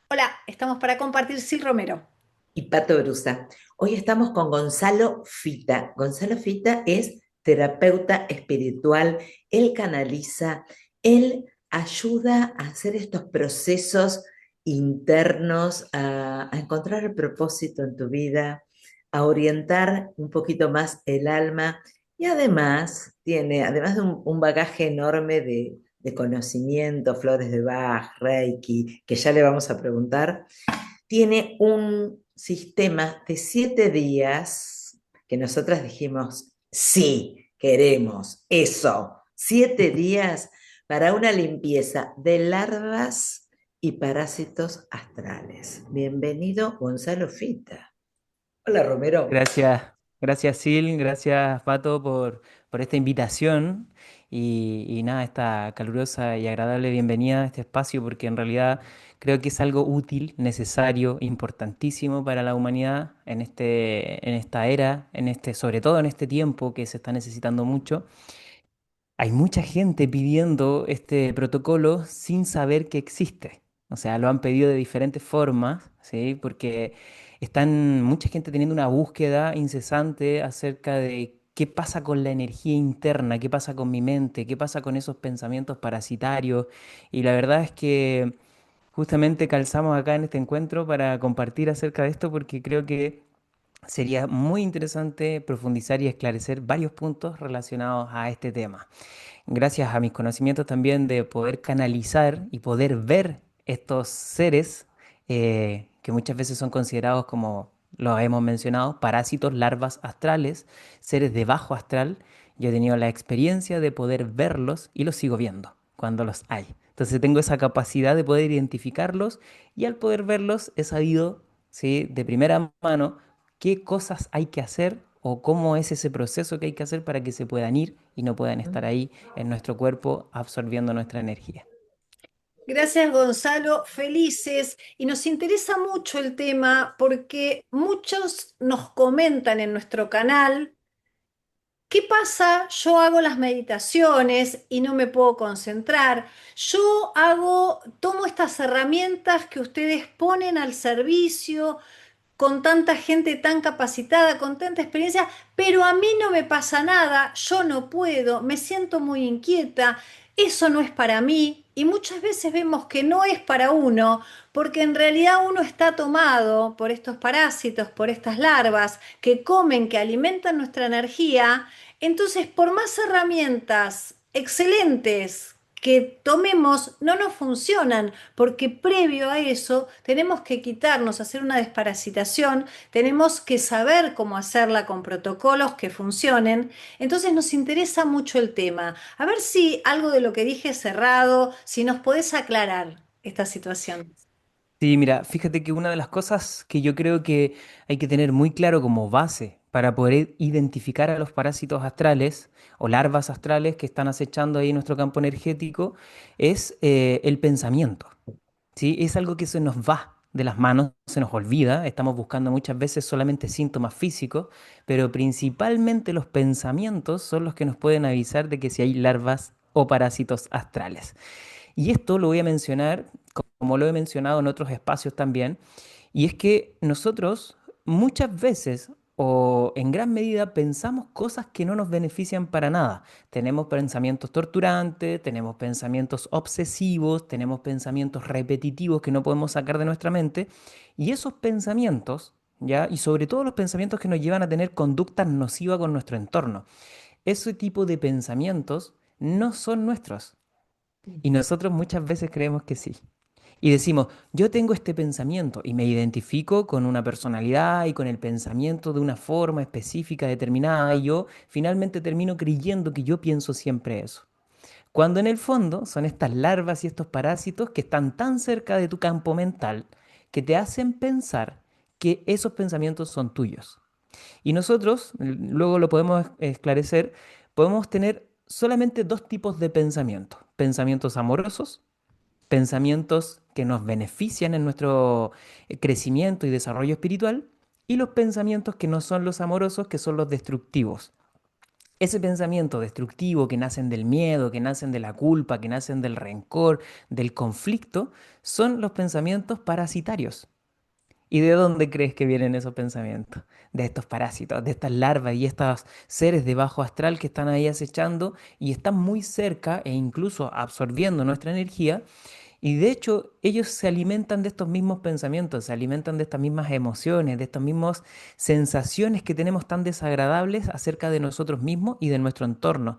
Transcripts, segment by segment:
Hola, estamos para compartir Sil Romero. Y Pato Brusa. Hoy estamos con Gonzalo Fita. Gonzalo Fita es terapeuta espiritual, él canaliza, él ayuda a hacer estos procesos internos, a encontrar el propósito en tu vida, a orientar un poquito más el alma y además tiene, además de un bagaje enorme de conocimiento, flores de Bach, Reiki, que ya le vamos a preguntar, tiene un sistema de 7 días que nosotras dijimos, sí, queremos eso. 7 días para una limpieza de larvas y parásitos astrales. Bienvenido, Gonzalo Fita. Hola, Romero. Gracias Sil, gracias Pato por esta invitación y nada, esta calurosa y agradable bienvenida a este espacio porque en realidad creo que es algo útil, necesario, importantísimo para la humanidad en esta era, sobre todo en este tiempo que se está necesitando mucho. Hay mucha gente pidiendo este protocolo sin saber que existe. O sea, lo han pedido de diferentes formas, ¿sí? Porque están mucha gente teniendo una búsqueda incesante acerca de qué pasa con la energía interna, qué pasa con mi mente, qué pasa con esos pensamientos parasitarios. Y la verdad es que justamente calzamos acá en este encuentro para compartir acerca de esto porque creo que sería muy interesante profundizar y esclarecer varios puntos relacionados a este tema. Gracias a mis conocimientos también de poder canalizar y poder ver estos seres que muchas veces son considerados como lo hemos mencionado, parásitos, larvas astrales, seres de bajo astral. Yo he tenido la experiencia de poder verlos y los sigo viendo cuando los hay. Entonces tengo esa capacidad de poder identificarlos y al poder verlos he sabido, ¿sí?, de primera mano qué cosas hay que hacer o cómo es ese proceso que hay que hacer para que se puedan ir y no puedan estar ahí en nuestro cuerpo absorbiendo nuestra energía. Gracias, Gonzalo. Felices. Y nos interesa mucho el tema porque muchos nos comentan en nuestro canal, ¿qué pasa? Yo hago las meditaciones y no me puedo concentrar. Tomo estas herramientas que ustedes ponen al servicio con tanta gente tan capacitada, con tanta experiencia, pero a mí no me pasa nada, yo no puedo, me siento muy inquieta, eso no es para mí. Y muchas veces vemos que no es para uno, porque en realidad uno está tomado por estos parásitos, por estas larvas que comen, que alimentan nuestra energía. Entonces, por más herramientas excelentes que tomemos, no nos funcionan, porque previo a eso tenemos que quitarnos, hacer una desparasitación, tenemos que saber cómo hacerla con protocolos que funcionen. Entonces nos interesa mucho el tema. A ver si algo de lo que dije es cerrado, si nos podés aclarar esta situación. Sí, mira, fíjate que una de las cosas que yo creo que hay que tener muy claro como base para poder identificar a los parásitos astrales o larvas astrales que están acechando ahí en nuestro campo energético es el pensamiento. ¿Sí? Es algo que se nos va de las manos, se nos olvida, estamos buscando muchas veces solamente síntomas físicos, pero principalmente los pensamientos son los que nos pueden avisar de que si hay larvas o parásitos astrales. Y esto lo voy a mencionar, como lo he mencionado en otros espacios también, y es que nosotros muchas veces o en gran medida pensamos cosas que no nos benefician para nada. Tenemos pensamientos torturantes, tenemos pensamientos obsesivos, tenemos pensamientos repetitivos que no podemos sacar de nuestra mente, y esos pensamientos, ¿ya? Y sobre todo los pensamientos que nos llevan a tener conductas nocivas con nuestro entorno. Ese tipo de pensamientos no son nuestros. Y nosotros muchas veces creemos que sí. Y decimos, yo tengo este pensamiento y me identifico con una personalidad y con el pensamiento de una forma específica, determinada, y yo finalmente termino creyendo que yo pienso siempre eso. Cuando en el fondo son estas larvas y estos parásitos que están tan cerca de tu campo mental que te hacen pensar que esos pensamientos son tuyos. Y nosotros, luego lo podemos esclarecer, podemos tener solamente dos tipos de pensamientos. Pensamientos amorosos, pensamientos que nos benefician en nuestro crecimiento y desarrollo espiritual, y los pensamientos que no son los amorosos, que son los destructivos. Ese pensamiento destructivo que nacen del miedo, que nacen de la culpa, que nacen del rencor, del conflicto, son los pensamientos parasitarios. ¿Y de dónde crees que vienen esos pensamientos? De estos parásitos, de estas larvas y estos seres de bajo astral que están ahí acechando y están muy cerca e incluso absorbiendo nuestra energía. Y de hecho, ellos se alimentan de estos mismos pensamientos, se alimentan de estas mismas emociones, de estas mismas sensaciones que tenemos tan desagradables acerca de nosotros mismos y de nuestro entorno.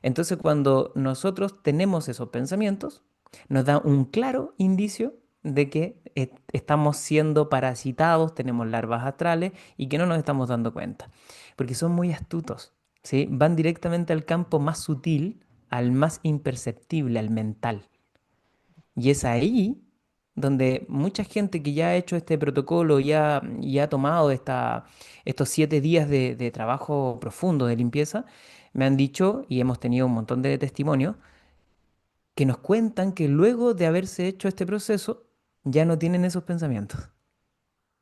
Entonces, cuando nosotros tenemos esos pensamientos, nos da un claro indicio de que estamos siendo parasitados, tenemos larvas astrales y que no nos estamos dando cuenta. Porque son muy astutos, ¿sí? Van directamente al campo más sutil, al más imperceptible, al mental. Y es ahí donde mucha gente que ya ha hecho este protocolo, ya ha tomado estos 7 días de trabajo profundo de limpieza, me han dicho, y hemos tenido un montón de testimonios, que nos cuentan que luego de haberse hecho este proceso, ya no tienen esos pensamientos.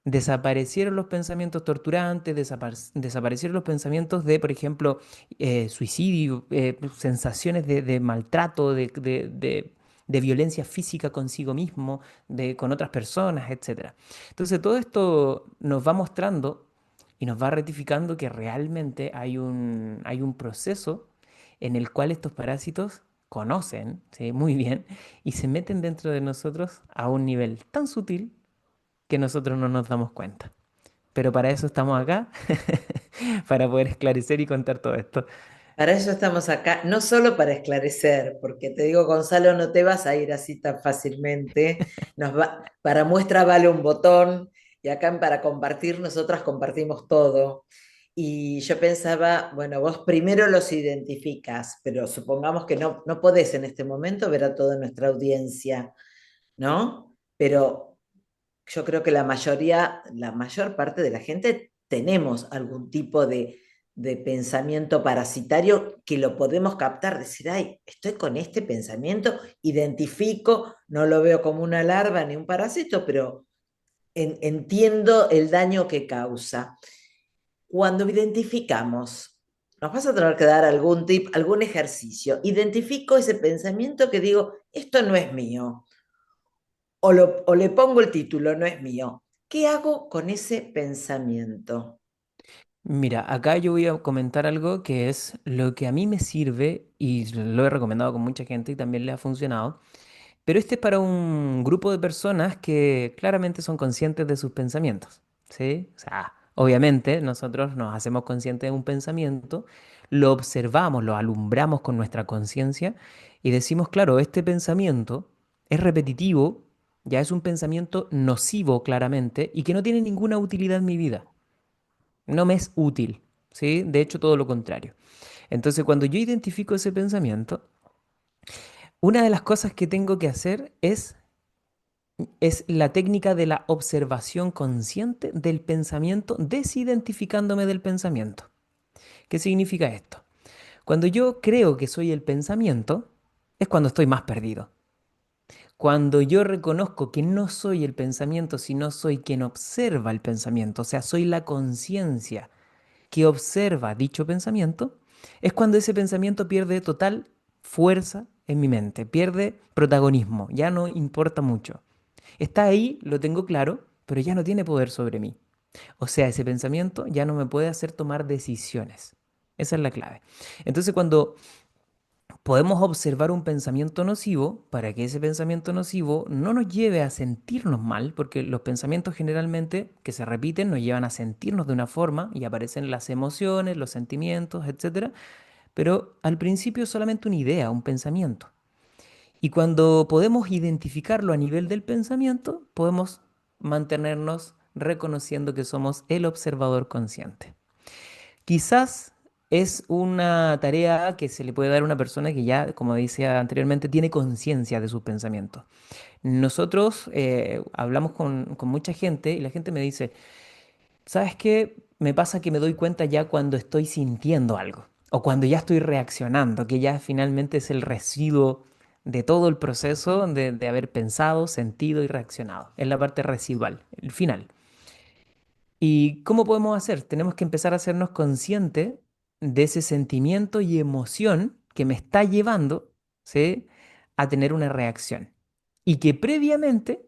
Desaparecieron los pensamientos torturantes, desaparecieron los pensamientos de, por ejemplo, suicidio, sensaciones de maltrato, de violencia física consigo mismo, con otras personas, etcétera. Entonces, todo esto nos va mostrando y nos va ratificando que realmente hay un proceso en el cual estos parásitos conocen, ¿sí? Muy bien y se meten dentro de nosotros a un nivel tan sutil que nosotros no nos damos cuenta. Pero para eso estamos acá, para poder esclarecer y contar todo esto. Para eso estamos acá, no solo para esclarecer, porque te digo, Gonzalo, no te vas a ir así tan fácilmente. Para muestra vale un botón y acá en para compartir, nosotras compartimos todo. Y yo pensaba, bueno, vos primero los identificas, pero supongamos que no podés en este momento ver a toda nuestra audiencia, ¿no? Pero yo creo que la mayoría, la mayor parte de la gente tenemos algún tipo de pensamiento parasitario que lo podemos captar, decir, ay, estoy con este pensamiento, identifico, no lo veo como una larva ni un parásito, pero entiendo el daño que causa. Cuando identificamos, nos vas a tener que dar algún tip, algún ejercicio. Identifico ese pensamiento que digo, esto no es mío o le pongo el título, no es mío. ¿Qué hago con ese pensamiento? Mira, acá yo voy a comentar algo que es lo que a mí me sirve y lo he recomendado con mucha gente y también le ha funcionado. Pero este es para un grupo de personas que claramente son conscientes de sus pensamientos, ¿sí? O sea, obviamente nosotros nos hacemos conscientes de un pensamiento, lo observamos, lo alumbramos con nuestra conciencia y decimos, claro, este pensamiento es repetitivo, ya es un pensamiento nocivo claramente y que no tiene ninguna utilidad en mi vida. No me es útil, ¿sí? De hecho, todo lo contrario. Entonces, cuando yo identifico ese pensamiento, una de las cosas que tengo que hacer es la técnica de la observación consciente del pensamiento, desidentificándome del pensamiento. ¿Qué significa esto? Cuando yo creo que soy el pensamiento, es cuando estoy más perdido. Cuando yo reconozco que no soy el pensamiento, sino soy quien observa el pensamiento, o sea, soy la conciencia que observa dicho pensamiento, es cuando ese pensamiento pierde total fuerza en mi mente, pierde protagonismo, ya no importa mucho. Está ahí, lo tengo claro, pero ya no tiene poder sobre mí. O sea, ese pensamiento ya no me puede hacer tomar decisiones. Esa es la clave. Entonces, cuando podemos observar un pensamiento nocivo, para que ese pensamiento nocivo no nos lleve a sentirnos mal, porque los pensamientos generalmente que se repiten nos llevan a sentirnos de una forma y aparecen las emociones, los sentimientos, etcétera, pero al principio es solamente una idea, un pensamiento. Y cuando podemos identificarlo a nivel del pensamiento, podemos mantenernos reconociendo que somos el observador consciente. Quizás es una tarea que se le puede dar a una persona que ya, como decía anteriormente, tiene conciencia de sus pensamientos. Nosotros hablamos con mucha gente y la gente me dice, ¿sabes qué? Me pasa que me doy cuenta ya cuando estoy sintiendo algo o cuando ya estoy reaccionando, que ya finalmente es el residuo de todo el proceso de haber pensado, sentido y reaccionado. Es la parte residual, el final. ¿Y cómo podemos hacer? Tenemos que empezar a hacernos conscientes. de ese sentimiento y emoción que me está llevando, ¿sí?, a tener una reacción. Y que previamente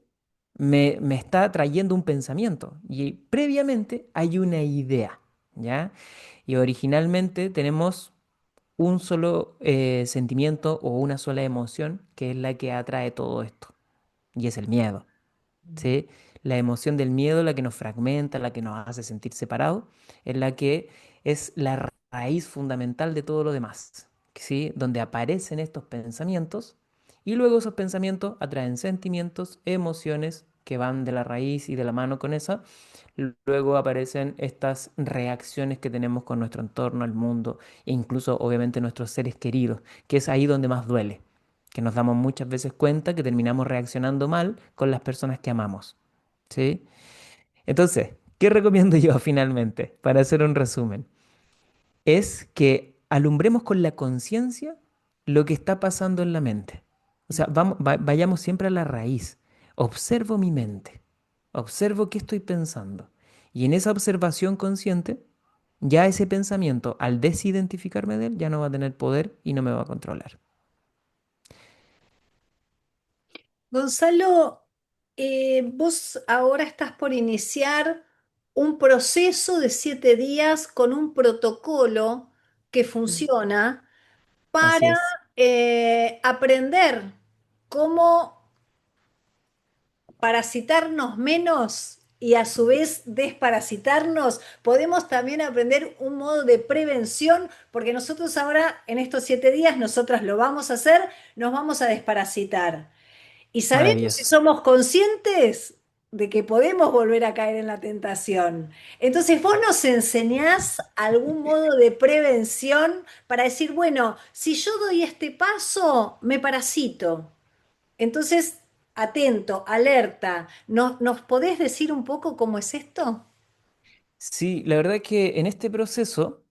me está trayendo un pensamiento. Y previamente hay una idea, ¿ya? Y originalmente tenemos un solo sentimiento o una sola emoción que es la que atrae todo esto. Y es el miedo. ¿Sí? La emoción del miedo, la que nos fragmenta, la que nos hace sentir separados, es la que es la raíz fundamental de todo lo demás, ¿sí? Donde aparecen estos pensamientos y luego esos pensamientos atraen sentimientos, emociones que van de la raíz y de la mano con esa. Luego aparecen estas reacciones que tenemos con nuestro entorno, el mundo e incluso obviamente nuestros seres queridos, que es ahí donde más duele, que nos damos muchas veces cuenta que terminamos reaccionando mal con las personas que amamos, ¿sí? Entonces, ¿qué recomiendo yo finalmente para hacer un resumen? Es que alumbremos con la conciencia lo que está pasando en la mente. O sea, vayamos siempre a la raíz. Observo mi mente, observo qué estoy pensando. Y en esa observación consciente, ya ese pensamiento, al desidentificarme de él, ya no va a tener poder y no me va a controlar. Gonzalo, vos ahora estás por iniciar un proceso de 7 días con un protocolo que funciona para Así es. aprender cómo parasitarnos menos y a su vez desparasitarnos. Podemos también aprender un modo de prevención, porque nosotros ahora, en estos 7 días, nosotras lo vamos a hacer, nos vamos a desparasitar. Y sabemos si Maravilloso. somos conscientes de que podemos volver a caer en la tentación. Entonces, vos nos enseñás algún modo de prevención para decir, bueno, si yo doy este paso, me parasito. Entonces, atento, alerta. ¿Nos podés decir un poco cómo es esto? Sí, la verdad es que en este proceso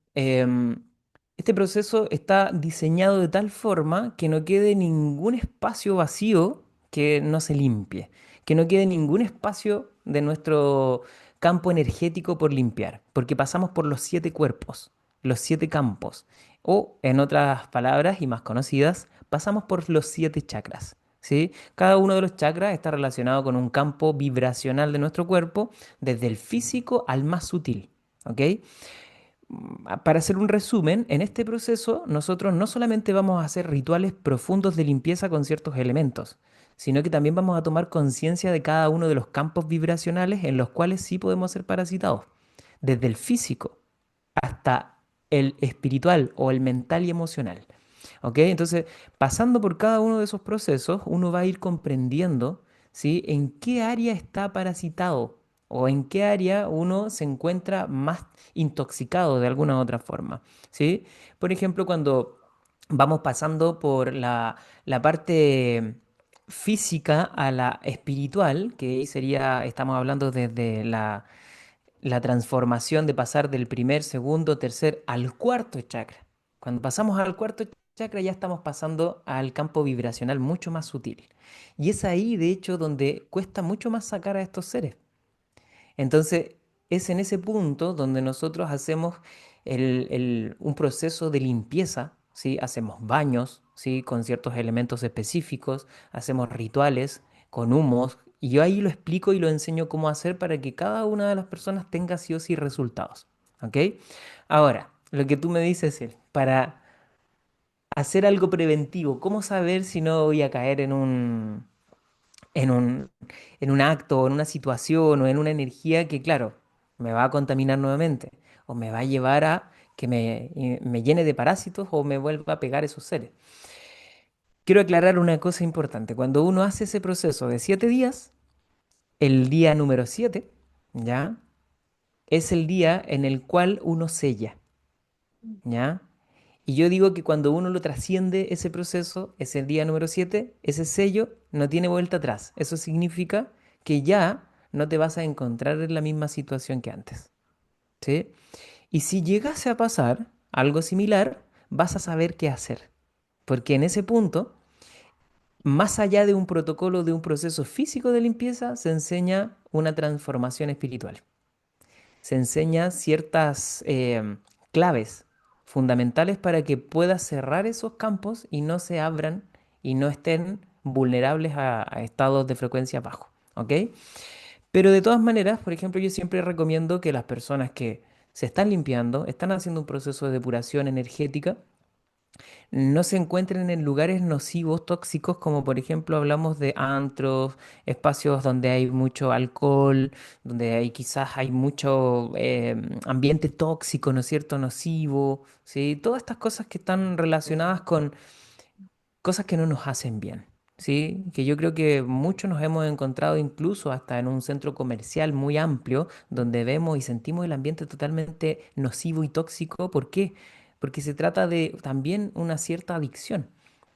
está diseñado de tal forma que no quede ningún espacio vacío que no se limpie, que no quede ningún espacio de nuestro campo energético por limpiar, porque pasamos por los 7 cuerpos, los 7 campos, o en otras palabras y más conocidas, pasamos por los 7 chakras. ¿Sí? Cada uno de los chakras está relacionado con un campo vibracional de nuestro cuerpo desde el físico al más sutil, ¿ok? Para hacer un resumen, en este proceso nosotros no solamente vamos a hacer rituales profundos de limpieza con ciertos elementos, sino que también vamos a tomar conciencia de cada uno de los campos vibracionales en los cuales sí podemos ser parasitados, desde el físico hasta el espiritual o el mental y emocional. ¿Ok? Entonces, pasando por cada uno de esos procesos, uno va a ir comprendiendo, ¿sí?, en qué área está parasitado o en qué área uno se encuentra más intoxicado de alguna u otra forma, ¿sí? Por ejemplo, cuando vamos pasando por la parte física a la espiritual, que ahí sería, estamos hablando desde la transformación de pasar del primer, segundo, tercer al cuarto chakra. Cuando pasamos al cuarto chakra ya estamos pasando al campo vibracional mucho más sutil. Y es ahí, de hecho, donde cuesta mucho más sacar a estos seres. Entonces, es en ese punto donde nosotros hacemos un proceso de limpieza, ¿sí? Hacemos baños, ¿sí?, con ciertos elementos específicos, hacemos rituales con humos, y yo ahí lo explico y lo enseño cómo hacer para que cada una de las personas tenga sí o sí resultados, ¿ok? Ahora, lo que tú me dices es, para hacer algo preventivo, ¿cómo saber si no voy a caer en un, en un acto o en una situación o en una energía que, claro, me va a contaminar nuevamente o me va a llevar a que me llene de parásitos o me vuelva a pegar esos seres? Quiero aclarar una cosa importante. Cuando uno hace ese proceso de 7 días, el día número 7, ¿ya? Es el día en el cual uno sella, ¿ya? Y yo digo que cuando uno lo trasciende ese proceso, ese día número 7, ese sello no tiene vuelta atrás. Eso significa que ya no te vas a encontrar en la misma situación que antes, ¿sí? Y si llegase a pasar algo similar, vas a saber qué hacer. Porque en ese punto, más allá de un protocolo, de un proceso físico de limpieza, se enseña una transformación espiritual. Se enseña ciertas claves fundamentales para que pueda cerrar esos campos y no se abran y no estén vulnerables a estados de frecuencia bajos. ¿Ok? Pero de todas maneras, por ejemplo, yo siempre recomiendo que las personas que se están limpiando, están haciendo un proceso de depuración energética, no se encuentren en lugares nocivos, tóxicos, como por ejemplo hablamos de antros, espacios donde hay mucho alcohol, donde hay quizás hay mucho ambiente tóxico, ¿no es cierto? Nocivo, ¿sí? Todas estas cosas que están relacionadas con cosas que no nos hacen bien. Sí, que yo creo que muchos nos hemos encontrado incluso hasta en un centro comercial muy amplio donde vemos y sentimos el ambiente totalmente nocivo y tóxico. ¿Por qué? Porque se trata de también una cierta adicción,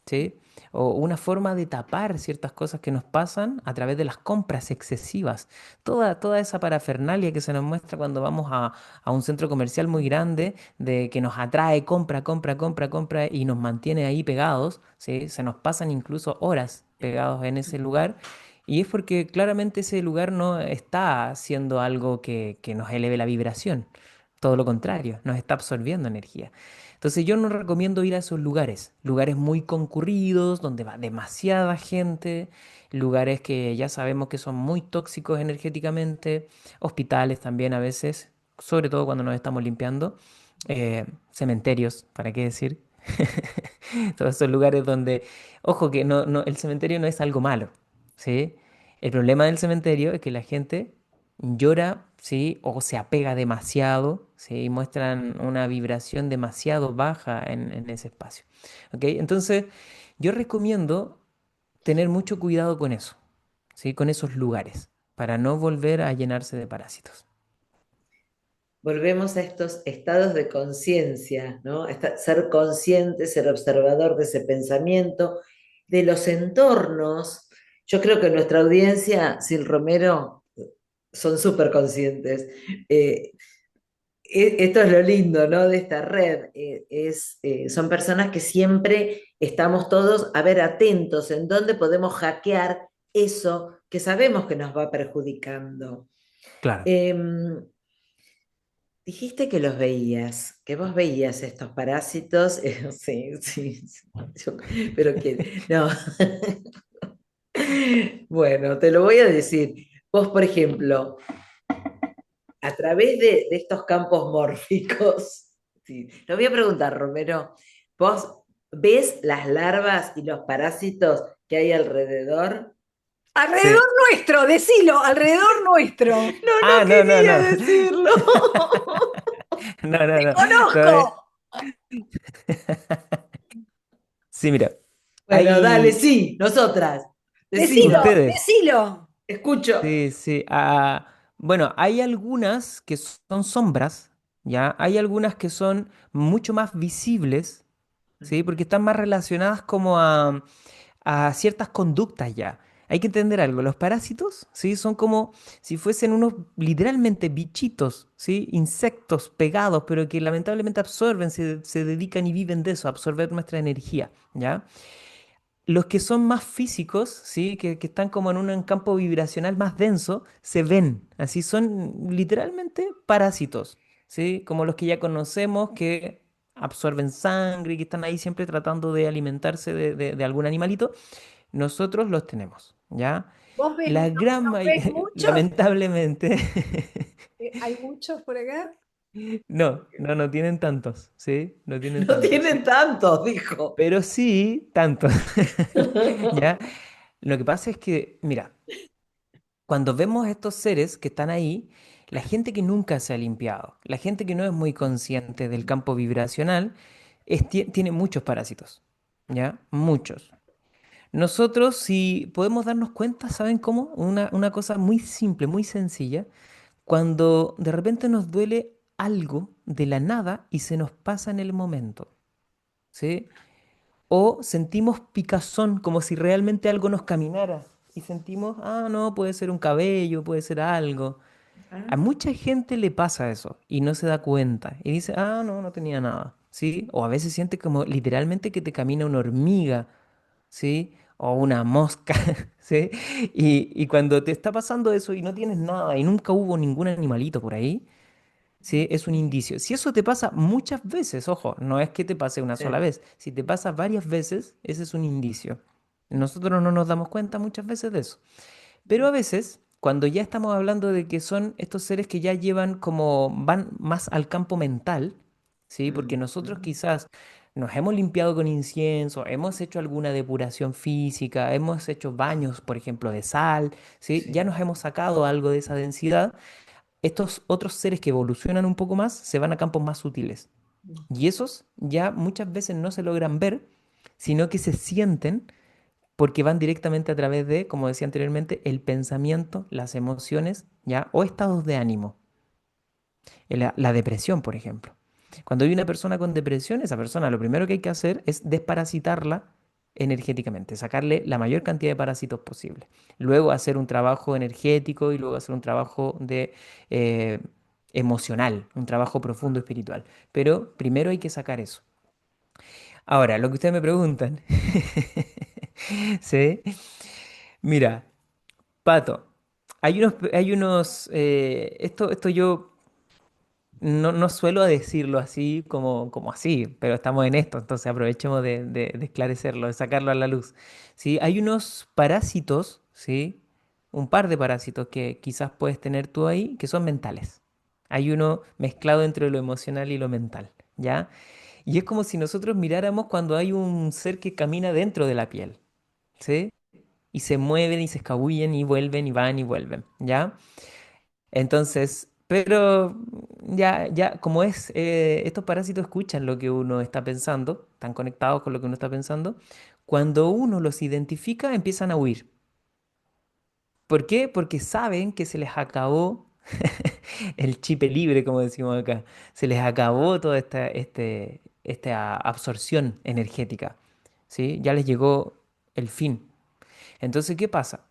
¿sí? O una forma de tapar ciertas cosas que nos pasan a través de las compras excesivas. Toda esa parafernalia que se nos muestra cuando vamos a un centro comercial muy grande, de que nos atrae, compra, compra, compra, compra y nos mantiene ahí pegados, ¿sí? Se nos pasan incluso horas pegados en ese lugar. Y es porque claramente ese lugar no está haciendo algo que nos eleve la vibración. Todo lo contrario, nos está absorbiendo energía. Entonces yo no recomiendo ir a esos lugares, lugares muy concurridos, donde va demasiada gente, lugares que ya sabemos que son muy tóxicos energéticamente, hospitales también a veces, sobre todo cuando nos estamos limpiando, cementerios, ¿para qué decir? Todos esos lugares donde, ojo que el cementerio no es algo malo, ¿sí? El problema del cementerio es que la gente llora, ¿sí? O se apega demasiado, ¿sí? Y muestran una vibración demasiado baja en ese espacio, ¿ok? Entonces, yo recomiendo tener mucho cuidado con eso, ¿sí? Con esos lugares, para no volver a llenarse de parásitos. Volvemos a estos estados de conciencia, ¿no? Ser consciente, ser observador de ese pensamiento, de los entornos. Yo creo que nuestra audiencia, Sil Romero, son súper conscientes. Eh, Esto es lo lindo, ¿no? De esta red. Son personas que siempre estamos todos, a ver, atentos en dónde podemos hackear eso que sabemos que nos va perjudicando. Claro. Em, Dijiste que los veías, que vos veías estos parásitos. Sí, sí, sí, yo- pero que, no. Bueno, te lo voy a decir. Vos, por ejemplo, a través de estos campos mórficos, sí, te voy a preguntar, Romero, ¿vos ves las larvas y los parásitos que hay alrededor? Alrededor Sí. nuestro, decilo, alrededor nuestro. No Ah, no, no, quería no. decirlo. No, no, no. ¡Conozco! Todavía- Sí, mira, Bueno, dale, hay sí, nosotras. Decilo, Decime, ustedes. decilo. escucho. Sí, sí. Bueno, hay algunas que son sombras, ¿ya? Hay algunas que son mucho más visibles, ¿sí? Porque están más relacionadas como a ciertas conductas ya. Hay que entender algo, los parásitos, ¿sí? Son como si fuesen unos literalmente bichitos, ¿sí? Insectos pegados, pero que lamentablemente absorben, se dedican y viven de eso, absorber nuestra energía, ¿ya? Los que son más físicos, ¿sí? Que están como en un campo vibracional más denso, se ven. Así son literalmente parásitos, ¿sí? Como los que ya conocemos, que absorben sangre y que están ahí siempre tratando de alimentarse de algún animalito. Nosotros los tenemos, ¿ya? ¿Vos ves, La gran ves mayoría, muchos? lamentablemente, ¿Hay muchos por acá? no tienen tantos, ¿sí? No tienen No tantos. tienen tantos, dijo. Pero sí, tantos, ¿ya? Lo que pasa es que, mira, cuando vemos estos seres que están ahí, la gente que nunca se ha limpiado, la gente que no es muy consciente del campo vibracional, tiene muchos parásitos, ¿ya? Muchos. Nosotros, si podemos darnos cuenta, ¿saben cómo? Una cosa muy simple, muy sencilla, cuando de repente nos duele algo de la nada y se nos pasa en el momento, ¿sí? O sentimos picazón, como si realmente algo nos caminara. Y sentimos, ah, no, puede ser un cabello, puede ser algo. A Ah, mucha gente le pasa eso y no se da cuenta. Y dice, ah, no, no tenía nada. ¿Sí? O a veces siente como literalmente que te camina una hormiga, ¿sí? O una mosca, ¿sí? Y cuando te está pasando eso y no tienes nada y nunca hubo ningún animalito por ahí, ¿sí? Es un indicio. Si eso te pasa muchas veces, ojo, no es que te pase una sola Sí. vez, si te pasa varias veces, ese es un indicio. Nosotros no nos damos cuenta muchas veces de eso. Pero a veces, cuando ya estamos hablando de que son estos seres que ya llevan como van más al campo mental, ¿sí? Porque Mm, nosotros mm. quizás nos hemos limpiado con incienso, hemos hecho alguna depuración física, hemos hecho baños, por ejemplo, de sal, ¿sí? Ya Sí. nos hemos sacado algo de esa densidad. Estos otros seres que evolucionan un poco más se van a campos más sutiles. Mm. Y esos ya muchas veces no se logran ver, sino que se sienten porque van directamente a través de, como decía anteriormente, el pensamiento, las emociones, ¿ya? O estados de ánimo. La depresión, por ejemplo. Cuando hay una persona con depresión, esa persona lo primero que hay que hacer es desparasitarla energéticamente, sacarle la mayor cantidad de parásitos posible. Luego hacer un trabajo energético y luego hacer un trabajo de eh, emocional, un trabajo profundo espiritual. Pero primero hay que sacar eso. Ahora, lo que ustedes me preguntan, ¿sí? Mira, Pato, esto yo no suelo decirlo así como así, pero estamos en esto, entonces aprovechemos de esclarecerlo, de sacarlo a la luz. ¿Sí? Hay unos parásitos, ¿sí? Un par de parásitos que quizás puedes tener tú ahí, que son mentales. Hay uno mezclado entre lo emocional y lo mental, ¿ya? Y es como si nosotros miráramos cuando hay un ser que camina dentro de la piel, ¿sí? Y se mueven y se escabullen y vuelven y van y vuelven, ¿ya? Entonces, pero ya, como es, estos parásitos escuchan lo que uno está pensando, están conectados con lo que uno está pensando. Cuando uno los identifica, empiezan a huir. ¿Por qué? Porque saben que se les acabó el chip libre, como decimos acá. Se les acabó toda esta absorción energética. ¿Sí? Ya les llegó el fin. Entonces, ¿qué pasa?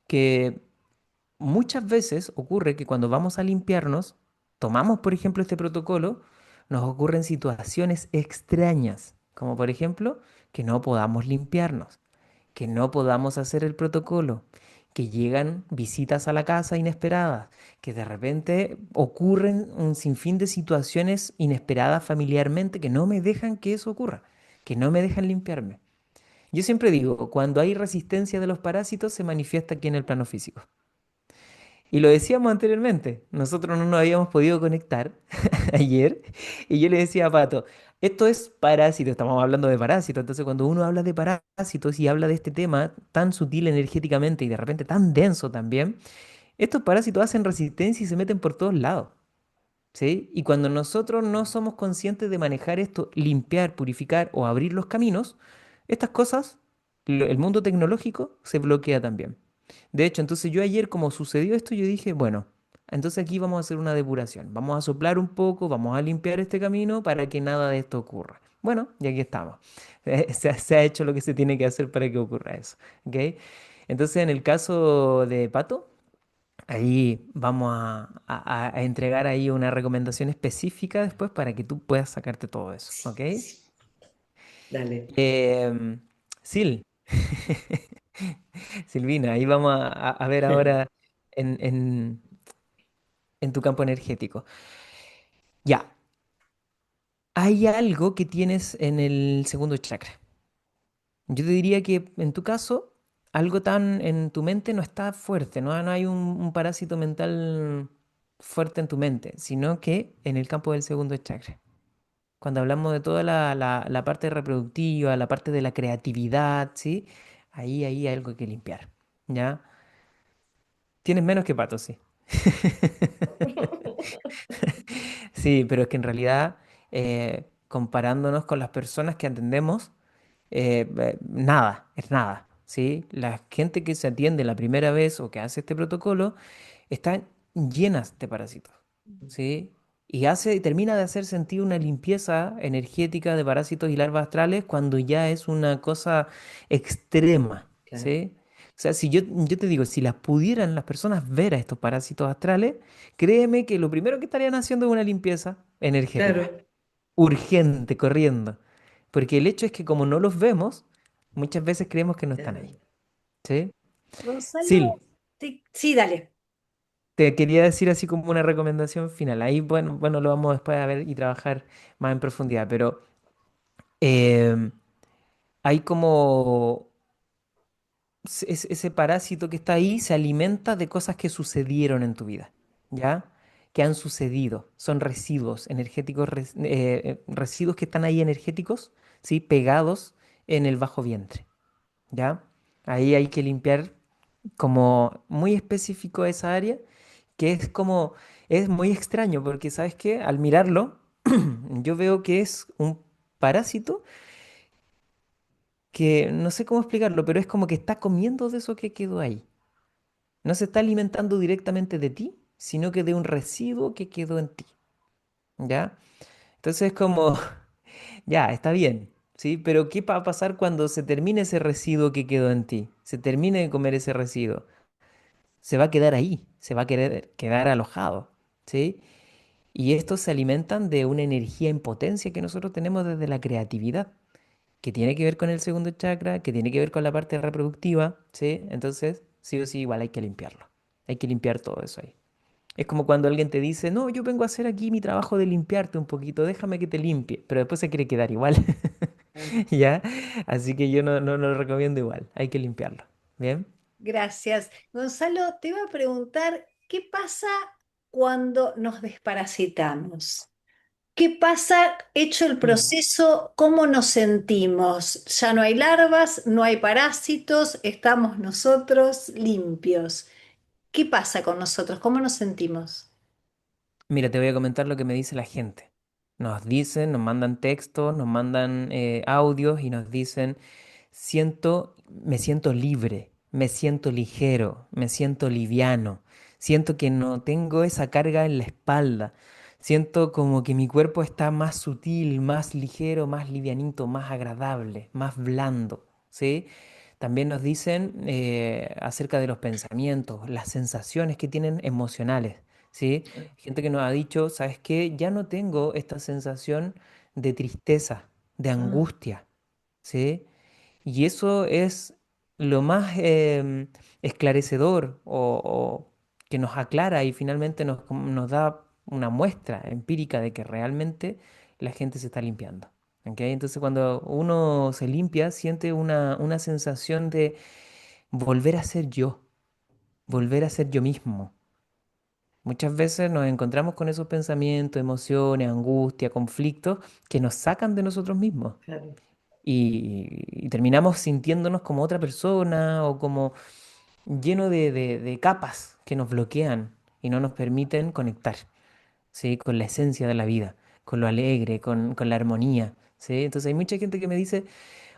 Que muchas veces ocurre que cuando vamos a limpiarnos, tomamos, por ejemplo, este protocolo, nos ocurren situaciones extrañas, como por ejemplo que no podamos limpiarnos, que no podamos hacer el protocolo, que llegan visitas a la casa inesperadas, que de repente ocurren un sinfín de situaciones inesperadas familiarmente que no me dejan que eso ocurra, que no me dejan limpiarme. Yo siempre digo, cuando hay resistencia de los parásitos se manifiesta aquí en el plano físico. Y lo decíamos anteriormente, nosotros no nos habíamos podido conectar ayer y yo le decía a Pato, esto es parásito, estamos hablando de parásitos, entonces cuando uno habla de parásitos y habla de este tema tan sutil energéticamente y de repente tan denso también, estos parásitos hacen resistencia y se meten por todos lados, ¿sí? Y cuando nosotros no somos conscientes de manejar esto, limpiar, purificar o abrir los caminos, estas cosas, el mundo tecnológico se bloquea también. De hecho, entonces yo ayer, como sucedió esto, yo dije, bueno, entonces aquí vamos a hacer una depuración. Vamos a soplar un poco, vamos a limpiar este camino para que nada de esto ocurra. Bueno, y aquí estamos. Se ha hecho lo que se tiene que hacer para que ocurra eso. ¿Ok? Entonces, en el caso de Pato, ahí vamos a entregar ahí una recomendación específica después para que tú puedas sacarte todo eso. ¿Ok? Dale. Em, Sil. Silvina, ahí vamos a ver ahora en tu campo energético. Ya, hay algo que tienes en el segundo chakra. Yo te diría que en tu caso, algo tan en tu mente no está fuerte, no hay un parásito mental fuerte en tu mente, sino que en el campo del segundo chakra. Cuando hablamos de toda la parte reproductiva, la parte de la creatividad, ¿sí? Ahí hay algo que limpiar, ¿ya? Tienes menos que pato, sí. Sí, pero es que en realidad, comparándonos con las personas que atendemos, nada, es nada, ¿sí? La gente que se atiende la primera vez o que hace este protocolo están llenas de parásitos, ¿sí? Y termina de hacer sentir una limpieza energética de parásitos y larvas astrales cuando ya es una cosa extrema, Claro, ¿sí? O sea, si yo te digo, si las pudieran las personas ver a estos parásitos astrales, créeme que lo primero que estarían haciendo es una limpieza energética, claro. urgente, corriendo. Porque el hecho es que como no los vemos, muchas veces creemos que no están ahí, Claro. ¿sí? Gonzalo, Sil, sí, sí, dale. te quería decir así como una recomendación final. Ahí, bueno, lo vamos después a ver y trabajar más en profundidad, pero em, hay como ese parásito que está ahí se alimenta de cosas que sucedieron en tu vida, ¿ya? Que han sucedido. Son residuos energéticos, residuos que están ahí energéticos, ¿sí? Pegados en el bajo vientre, ¿ya? Ahí hay que limpiar como muy específico esa área, que es como, es muy extraño, porque ¿sabes qué? Al mirarlo, yo veo que es un parásito que no sé cómo explicarlo, pero es como que está comiendo de eso que quedó ahí. No se está alimentando directamente de ti, sino que de un residuo que quedó en ti, ¿ya? Entonces es como, ya, está bien, ¿sí? Pero ¿qué va a pasar cuando se termine ese residuo que quedó en ti? Se termine de comer ese residuo. Se va a quedar ahí, se va a querer quedar alojado, ¿sí? Y estos se alimentan de una energía en potencia que nosotros tenemos desde la creatividad, que tiene que ver con el segundo chakra, que tiene que ver con la parte reproductiva, ¿sí? Entonces, sí o sí, igual hay que limpiarlo. Hay que limpiar todo eso ahí. Es como cuando alguien te dice, no, yo vengo a hacer aquí mi trabajo de limpiarte un poquito, déjame que te limpie, pero después se quiere quedar igual, ¿ya? Así que yo no lo recomiendo igual, hay que limpiarlo, ¿bien? Gracias. Gonzalo, te iba a preguntar, ¿qué pasa cuando nos desparasitamos? ¿Qué pasa hecho el Mm. proceso? ¿Cómo nos sentimos? Ya no hay larvas, no hay parásitos, estamos nosotros limpios. ¿Qué pasa con nosotros? ¿Cómo nos sentimos? Mira, te voy a comentar lo que me dice la gente. Nos dicen, nos mandan textos, nos mandan audios y nos dicen, me siento libre, me siento ligero, me siento liviano, siento que no tengo esa carga en la espalda, siento como que mi cuerpo está más sutil, más ligero, más livianito, más agradable, más blando, ¿sí? También nos dicen acerca de los pensamientos, las sensaciones que tienen emocionales, ¿sí? Gente que nos ha dicho, ¿sabes qué? Ya no tengo esta sensación de tristeza, de Ah, angustia, ¿sí? Y eso es lo más esclarecedor o que nos aclara y finalmente nos da una muestra empírica de que realmente la gente se está limpiando. ¿Ok? Entonces cuando uno se limpia, siente una sensación de volver a ser yo, volver a ser yo mismo. Muchas veces nos encontramos con esos pensamientos, emociones, angustia, conflictos que nos sacan de nosotros mismos claro. y terminamos sintiéndonos como otra persona o como lleno de capas que nos bloquean y no nos permiten conectar, ¿sí? Con la esencia de la vida, con lo alegre, con la armonía, ¿sí? Entonces hay mucha gente que me dice,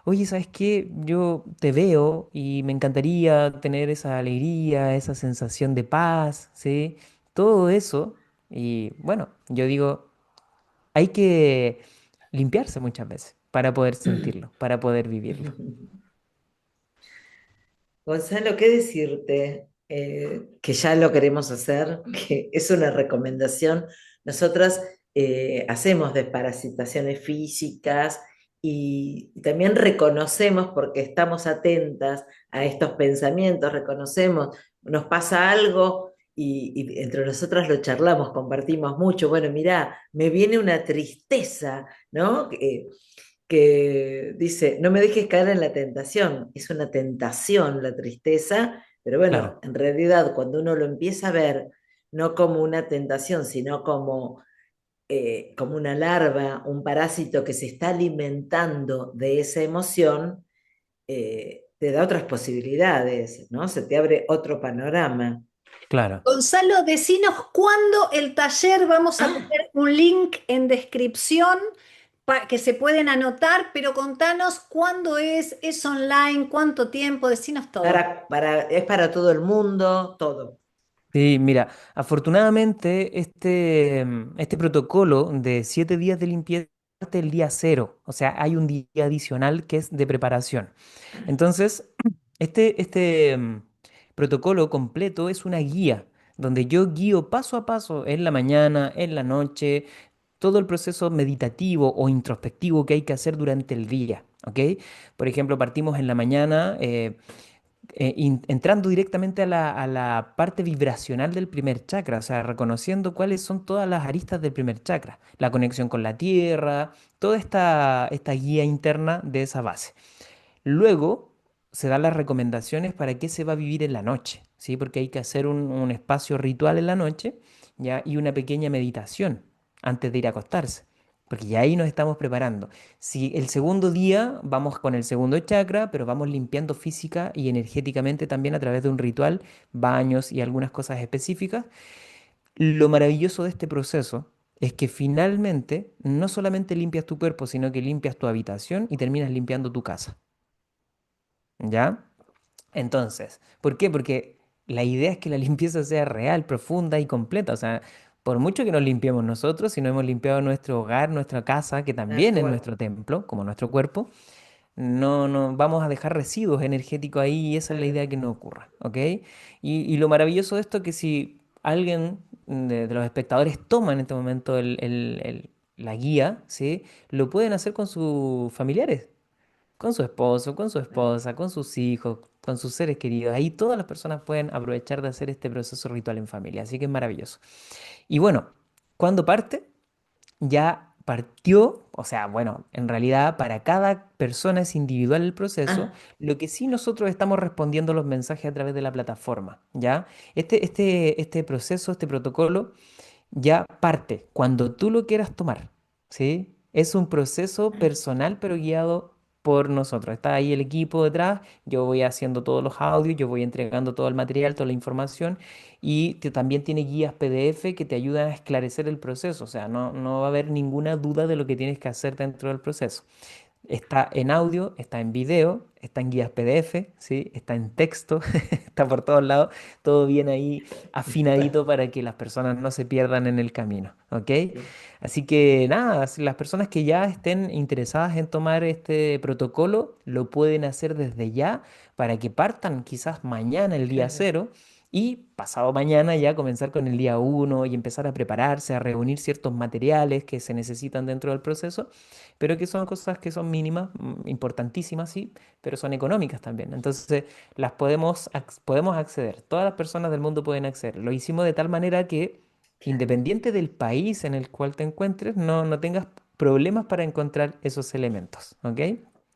oye, ¿sabes qué? Yo te veo y me encantaría tener esa alegría, esa sensación de paz, ¿sí? Todo eso. Y bueno, yo digo, hay que limpiarse muchas veces para poder sentirlo, para poder vivirlo. Gonzalo, ¿qué decirte? Que ya lo queremos hacer, que es una recomendación. Nosotras hacemos desparasitaciones físicas y también reconocemos, porque estamos atentas a estos pensamientos, reconocemos, nos pasa algo y entre nosotras lo charlamos, compartimos mucho. Bueno, mirá, me viene una tristeza, ¿no? Que dice, no me dejes caer en la tentación. Es una tentación la tristeza, pero Claro, bueno, en realidad cuando uno lo empieza a ver, no como una tentación, sino como una larva, un parásito que se está alimentando de esa emoción, te da otras posibilidades, ¿no? Se te abre otro panorama. claro. Gonzalo, decinos cuándo el taller, vamos a Ah, poner un link en descripción que se pueden anotar, pero contanos cuándo es online, cuánto tiempo, decinos todo. es para todo el mundo, todo. Sí, mira, afortunadamente este protocolo de 7 días de limpieza parte el día cero, o sea, hay un día adicional que es de preparación. Entonces, protocolo completo es una guía donde yo guío paso a paso en la mañana, en la noche, todo el proceso meditativo o introspectivo que hay que hacer durante el día, ¿ok? Por ejemplo, partimos en la mañana. entrando directamente a la parte vibracional del primer chakra, o sea, reconociendo cuáles son todas las aristas del primer chakra, la conexión con la tierra, toda esta guía interna de esa base. Luego se dan las recomendaciones para qué se va a vivir en la noche, ¿sí? Porque hay que hacer un espacio ritual en la noche, ¿ya? Y una pequeña meditación antes de ir a acostarse, porque ya ahí nos estamos preparando. Si el segundo día vamos con el segundo chakra, pero vamos limpiando física y energéticamente también a través de un ritual, baños y algunas cosas específicas. Lo maravilloso de este proceso es que finalmente no solamente limpias tu cuerpo, sino que limpias tu habitación y terminas limpiando tu casa. ¿Ya? Entonces, ¿por qué? Porque la idea es que la limpieza sea real, profunda y completa. O sea, por mucho que nos limpiemos nosotros, si no hemos limpiado nuestro hogar, nuestra casa, que Tal también es cual. nuestro templo, como nuestro cuerpo, no vamos a dejar residuos energéticos ahí y esa es la Claro. idea que no ocurra, ¿ok? Y lo maravilloso de esto es que si alguien de los espectadores toma en este momento la guía, ¿sí? Lo pueden hacer con sus familiares, con su esposo, con su esposa, con sus hijos, con sus seres queridos. Ahí todas las personas pueden aprovechar de hacer este proceso ritual en familia. Así que es maravilloso. Y bueno, ¿cuándo parte? Ya partió, o sea, bueno, en realidad para cada persona es individual el proceso. Ah, Lo que sí nosotros estamos respondiendo los mensajes a través de la plataforma, ¿ya? Este proceso, este protocolo ya parte cuando tú lo quieras tomar, ¿sí? Es un proceso personal pero guiado por nosotros. Está ahí el equipo detrás, yo voy haciendo todos los audios, yo voy entregando todo el material, toda la información y también tiene guías PDF que te ayudan a esclarecer el proceso, o sea, no va a haber ninguna duda de lo que tienes que hacer dentro del proceso. Está en audio, está en video, está en guías PDF, ¿sí? Está en texto, está por todos lados, todo bien ahí afinadito para que las personas no se pierdan en el camino, ¿ok? Así que nada, si las personas que ya estén interesadas en tomar este protocolo lo pueden hacer desde ya para que partan quizás mañana el día claro. cero y pasado mañana ya comenzar con el día uno y empezar a prepararse, a reunir ciertos materiales que se necesitan dentro del proceso, pero que son cosas que son mínimas, importantísimas, sí, pero son económicas también. Entonces, podemos acceder, todas las personas del mundo pueden acceder. Lo hicimos de tal manera que, Claro. independiente del país en el cual te encuentres, no tengas problemas para encontrar esos elementos, ¿ok?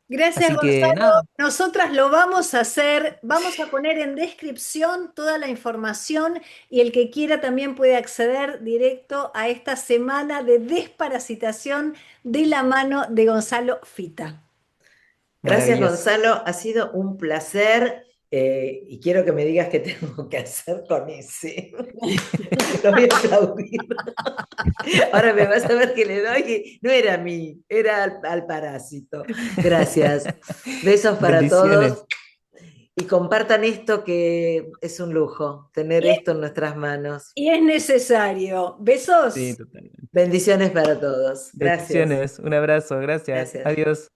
Gracias, Así que Gonzalo. nada, Nosotras lo vamos a hacer. Vamos a poner en descripción toda la información y el que quiera también puede acceder directo a esta semana de desparasitación de la mano de Gonzalo Fita. Gracias, maravilloso. Gonzalo. Ha sido un placer y quiero que me digas qué tengo que hacer con ese. Lo voy a aplaudir. Ahora me vas a ver que le doy. No era a mí, era al parásito. Gracias. Besos para Bendiciones. todos y compartan esto que es un lujo, tener Y, esto en nuestras manos. y es necesario. Sí, Besos. totalmente. Bendiciones para todos. Gracias. Bendiciones, un abrazo, gracias. Gracias. Adiós.